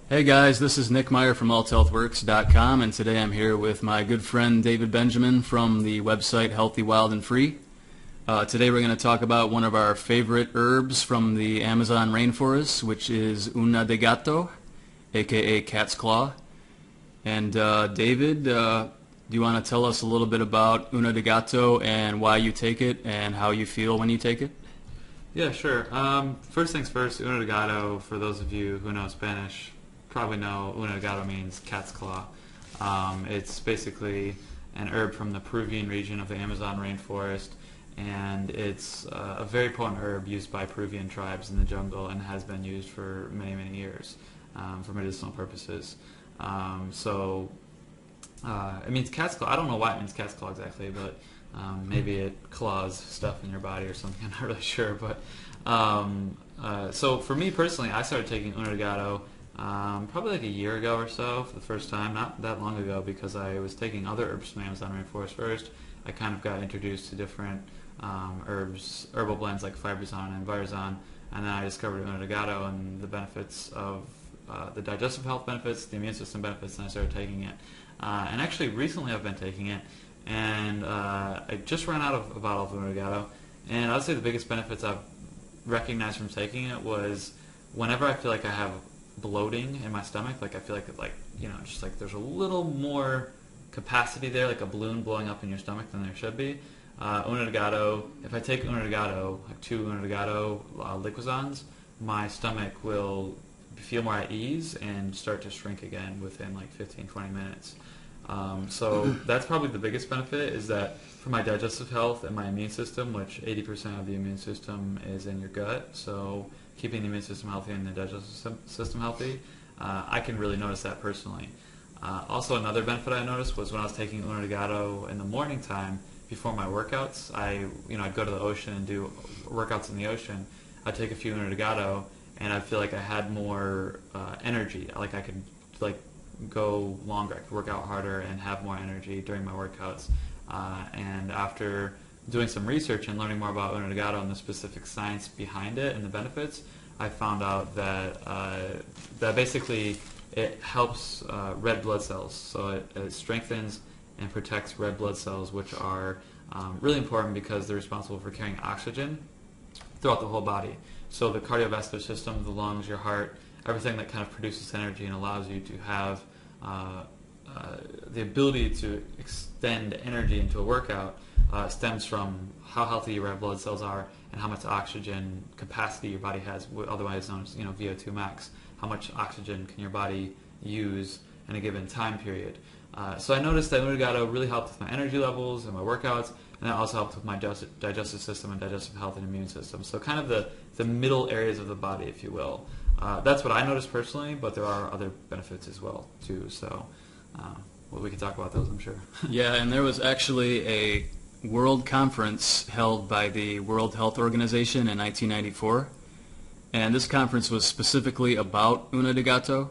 Hey guys, this is Nick Meyer from althealthworks.com, and today I'm here with my good friend David Benjamin from the website Healthy, Wild, and Free. Today we're going to talk about one of our favorite herbs from the Amazon rainforest, which is Una de Gato, aka cat's claw. And David, do you want to tell us a little bit about Una de Gato and why you take it and how you feel when you take it? Yeah, sure. First things first, Una de Gato, for those of you who know Spanish, probably know Una de Gato means cat's claw. It's basically an herb from the Peruvian region of the Amazon rainforest, and it's a very potent herb used by Peruvian tribes in the jungle and has been used for many, many years for medicinal purposes. It means cat's claw. I don't know why it means cat's claw exactly, but maybe it claws stuff in your body or something. I'm not really sure. But so for me personally, I started taking Una de Gato probably like a year ago or so for the first time. Not that long ago, because I was taking other herbs from the Amazon rainforest first. I kind of got introduced to different herbal blends like Fiberzon and Virzon, and then I discovered Una de Gato and the benefits of the digestive health benefits, the immune system benefits, and I started taking it. And actually, recently I've been taking it, and I just ran out of a bottle of Una de Gato, and I would say the biggest benefits I've recognized from taking it was whenever I feel like I have bloating in my stomach, like I feel like just like there's a little more capacity there, like a balloon blowing up in your stomach than there should be. Una de Gato, if I take Una de Gato, like 2 Una de Gato Liquizons, my stomach will feel more at ease and start to shrink again within like 15-20 minutes. So that's probably the biggest benefit, is that for my digestive health and my immune system, which 80% of the immune system is in your gut, so keeping the immune system healthy and the digestive system healthy, I can really notice that personally. Also, another benefit I noticed was when I was taking Una de Gato in the morning time before my workouts. I'd go to the ocean and do workouts in the ocean. I'd take a few Una de Gato, and I feel like I had more energy. Like I could go longer, I could work out harder and have more energy during my workouts. And after doing some research and learning more about Una de Gato and the specific science behind it and the benefits, I found out that basically it helps red blood cells. So it strengthens and protects red blood cells, which are really important because they're responsible for carrying oxygen throughout the whole body. So the cardiovascular system, the lungs, your heart, everything that kind of produces energy and allows you to have the ability to extend energy into a workout stems from how healthy your red blood cells are and how much oxygen capacity your body has, otherwise known as VO2 max. How much oxygen can your body use in a given time period? So I noticed that Una de Gato really helped with my energy levels and my workouts, and that also helped with my digestive system and digestive health and immune system. So kind of the middle areas of the body, if you will. That's what I noticed personally, but there are other benefits as well, too. So we can talk about those, I'm sure. Yeah, and there was actually a world conference held by the World Health Organization in 1994, and this conference was specifically about Una de Gato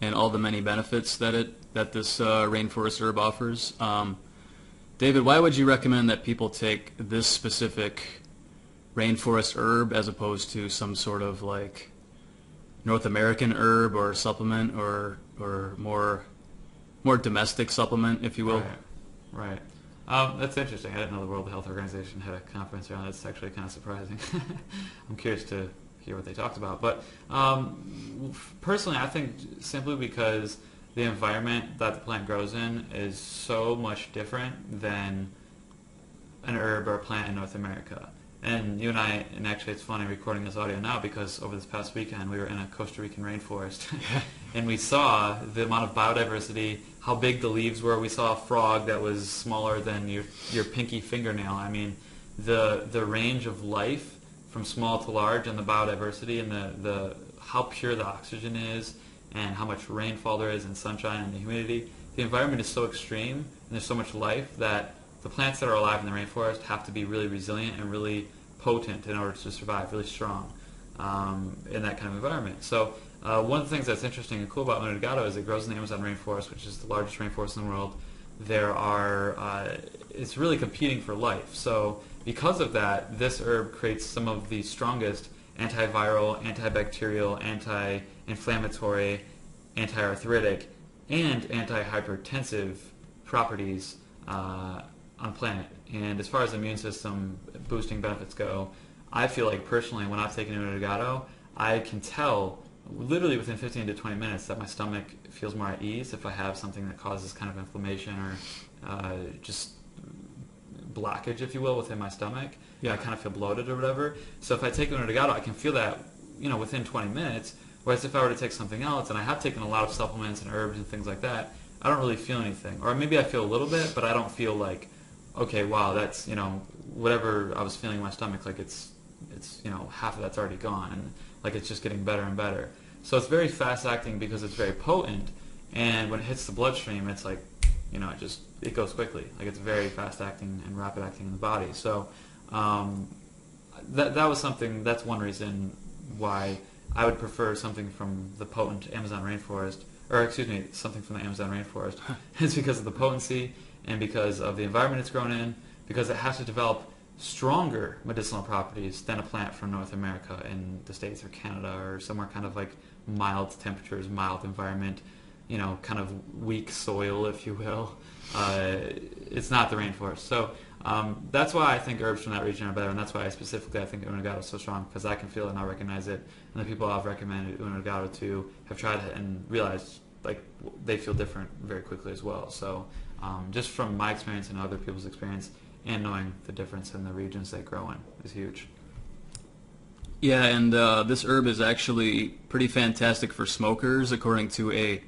and all the many benefits that this rainforest herb offers. David, why would you recommend that people take this specific rainforest herb as opposed to some sort of like North American herb or supplement or more domestic supplement, if you will? Right. That's interesting. I didn't know the World Health Organization had a conference around. That's actually kind of surprising. I'm curious to hear what they talked about. But personally, I think simply because the environment that the plant grows in is so much different than an herb or a plant in North America. And you and I, and actually it's funny recording this audio now because over this past weekend we were in a Costa Rican rainforest and we saw the amount of biodiversity, how big the leaves were. We saw a frog that was smaller than your pinky fingernail. I mean, the range of life from small to large and the biodiversity and the how pure the oxygen is and how much rainfall there is and sunshine and the humidity. The environment is so extreme and there's so much life that the plants that are alive in the rainforest have to be really resilient and really potent in order to survive, really strong in that kind of environment. So one of the things that's interesting and cool about Una de Gato is it grows in the Amazon rainforest, which is the largest rainforest in the world. It's really competing for life. So because of that, this herb creates some of the strongest antiviral, antibacterial, anti-inflammatory, anti-arthritic, and anti-hypertensive properties on the planet. And as far as immune system boosting benefits go, I feel like personally when I've taken Uno I can tell literally within 15 to 20 minutes that my stomach feels more at ease if I have something that causes kind of inflammation or just blockage, if you will, within my stomach. Yeah. I kind of feel bloated or whatever. So if I take Uno I can feel that, within 20 minutes. Whereas if I were to take something else, and I have taken a lot of supplements and herbs and things like that, I don't really feel anything. Or maybe I feel a little bit, but I don't feel like, okay, wow, that's, whatever I was feeling in my stomach, like it's half of that's already gone, and like it's just getting better and better. So it's very fast acting because it's very potent, and when it hits the bloodstream, it's like, it goes quickly. Like it's very fast acting and rapid acting in the body. So that's one reason why I would prefer something from the potent Amazon rainforest, something from the Amazon rainforest. It's because of the potency and because of the environment it's grown in, because it has to develop stronger medicinal properties than a plant from North America in the States or Canada or somewhere kind of like mild temperatures, mild environment, kind of weak soil, if you will. It's not the rainforest. So that's why I think herbs from that region are better, and that's why I think Unadagato is so strong, because I can feel it and I recognize it, and the people I've recommended Unadagato to have tried it and realized like they feel different very quickly as well. So just from my experience and other people's experience, and knowing the difference in the regions they grow in is huge. Yeah, and this herb is actually pretty fantastic for smokers, according to a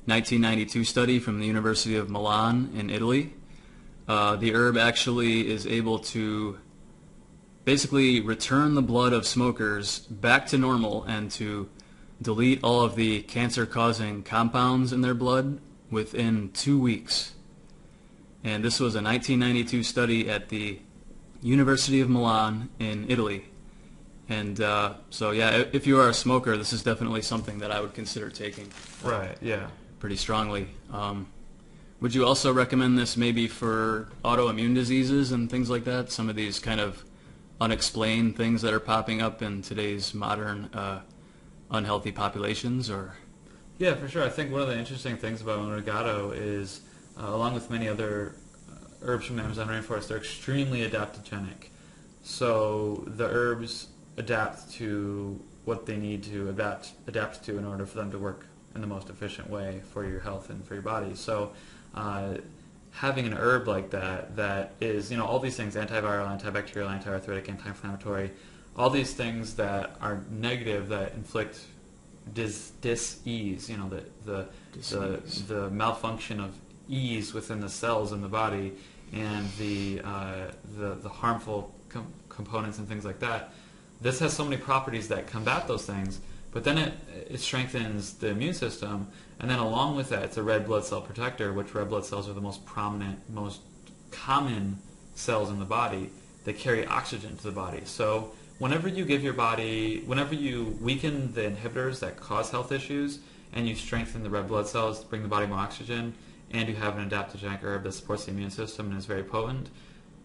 1992 study from the University of Milan in Italy. The herb actually is able to basically return the blood of smokers back to normal and to delete all of the cancer-causing compounds in their blood within 2 weeks. And this was a 1992 study at the University of Milan in Italy. And so, yeah, if you are a smoker, this is definitely something that I would consider taking. Right, yeah. Pretty strongly. Would you also recommend this maybe for autoimmune diseases and things like that? Some of these kind of unexplained things that are popping up in today's modern unhealthy populations, or? Yeah, for sure. I think one of the interesting things about Unadagato is, along with many other herbs from the Amazon rainforest, they're extremely adaptogenic. So the herbs adapt to what they need to adapt to in order for them to work in the most efficient way for your health and for your body. So having an herb like that is, all these things, antiviral, antibacterial, anti-arthritic, anti-inflammatory, all these things that are negative, that inflict dis-ease, the malfunction of ease within the cells in the body, and the harmful components and things like that. This has so many properties that combat those things, but then it strengthens the immune system, and then along with that, it's a red blood cell protector, which red blood cells are the most prominent, most common cells in the body. They carry oxygen to the body. So whenever you weaken the inhibitors that cause health issues, and you strengthen the red blood cells to bring the body more oxygen, and you have an adaptogenic herb that supports the immune system and is very potent,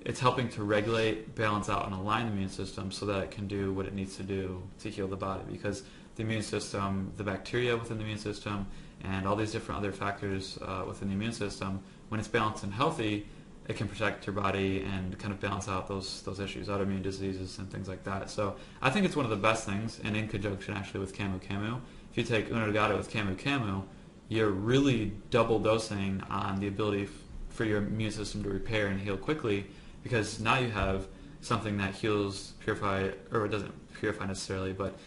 it's helping to regulate, balance out, and align the immune system so that it can do what it needs to do to heal the body. Because the immune system, the bacteria within the immune system, and all these different other factors within the immune system, when it's balanced and healthy, it can protect your body and kind of balance out those issues, autoimmune diseases and things like that. So I think it's one of the best things, and in conjunction actually with Camu Camu. If you take Unadagato with Camu Camu, you're really double dosing on the ability for your immune system to repair and heal quickly, because now you have something that heals, purify, or it doesn't purify necessarily, but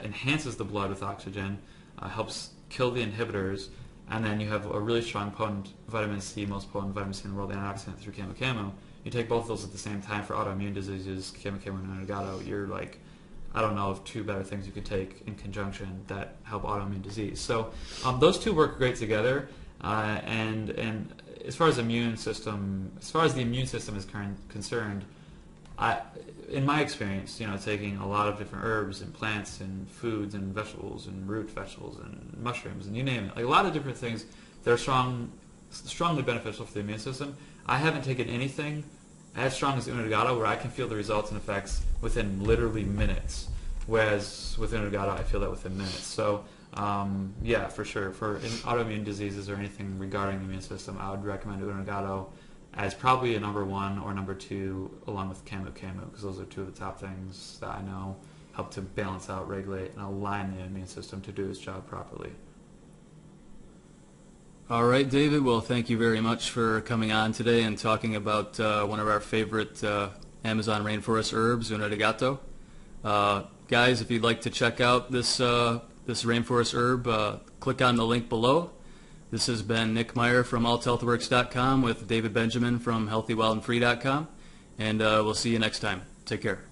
enhances the blood with oxygen, helps kill the inhibitors, and then you have a really strong, potent vitamin C, most potent vitamin C in the world, antioxidant through Camu Camu. You take both of those at the same time for autoimmune diseases, Camu Camu and Unadagato, you're like, I don't know of two better things you could take in conjunction that help autoimmune disease. So those two work great together, and as far as the immune system is concerned, in my experience, taking a lot of different herbs and plants and foods and vegetables and root vegetables and mushrooms and you name it, like a lot of different things that are strongly beneficial for the immune system. I haven't taken anything as strong as Unadagato where I can feel the results and effects within literally minutes, whereas with Unadagato I feel that within minutes. So Yeah, for sure. For autoimmune diseases or anything regarding the immune system, I would recommend Unagato as probably a number 1 or number 2, along with Camu Camu, because those are 2 of the top things that I know help to balance out, regulate, and align the immune system to do its job properly. All right, David. Well, thank you very much for coming on today and talking about one of our favorite Amazon rainforest herbs, Unadigato. Guys, if you'd like to check out this rainforest herb, click on the link below. This has been Nick Meyer from AltHealthWorks.com with David Benjamin from HealthyWildandFree.com, and we'll see you next time. Take care.